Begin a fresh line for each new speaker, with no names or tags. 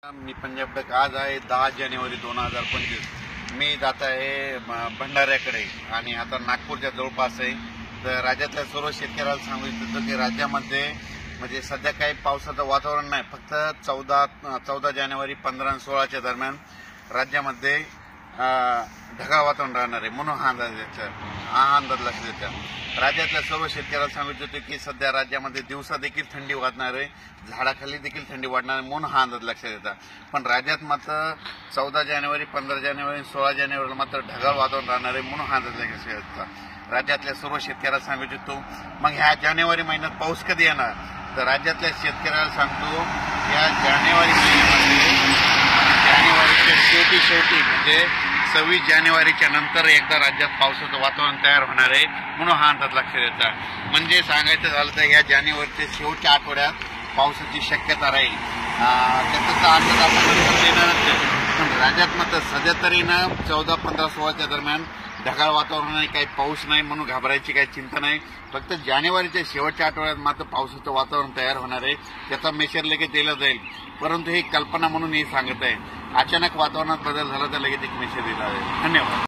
मी पंजाब तक आज आहे 10 जानेवारी 2025. मी जात आहे भंडाऱ्याकडे आणि आता नागपूरच्या जवळपास आहे. तर राज्यातल्या सर्व शेतकऱ्याला सांगू इच्छितो की राज्यामध्ये म्हणजे सध्या काही पावसाचं वातावरण नाही. फक्त 14 जानेवारी 15 आणि 16च्या दरम्यान राज्यामध्ये ढगाळ वातावरण राहणार आहे म्हणून हा अंदाज लक्ष देतात. राज्यातल्या सर्व शेतकऱ्याला सांगू इच्छितो की सध्या राज्यामध्ये दिवसा देखील थंडी वाढणार आहे, झाडाखाली देखील थंडी वाढणार आहे म्हणून हा अंदाज लक्षात येतात. पण राज्यात मात्र 14 जानेवारी 15 जानेवारी 16 जानेवारीला मात्र ढगाळ वातावरण राहणार आहे म्हणून हा अंदाज लक्षात येतात. राज्यातल्या सर्व शेतकऱ्याला सांगू इच्छितो मग ह्या जानेवारी महिन्यात पाऊस कधी येणार. तर राज्यातल्या शेतकऱ्याला सांगतो या जानेवारी महिन्यामध्ये जानेवारीच्या शेवटी म्हणजे 26 जानेवारीच्या नंतर एकदा राज्यात पावसाचं वातावरण तयार होणार आहे म्हणून हा अंदाज लक्षात येतात. म्हणजे सांगायचं झालं तर या जानेवारीच्या शेवटच्या आठवड्यात पावसाची शक्यता राहील. त्याचा अंदाज आपण देणारच आहे. पण राज्यात मात्र सध्या तरी ना 14, 15, 16च्या दरम्यान ढगाळ वातावरण आहे, काही पाऊस नाही म्हणून घाबरायची काही चिंता नाही. फक्त जानेवारीच्या शेवटच्या आठवड्यात मात्र पावसाचं वातावरण तयार होणार आहे. त्याचा मेसेज लगेच दिला जाईल. परंतु ही कल्पना म्हणून मी सांगत आहे. अचानक वातावरणात बदल झाला तर लगेच एक मेसेज दिला जाईल. धन्यवाद.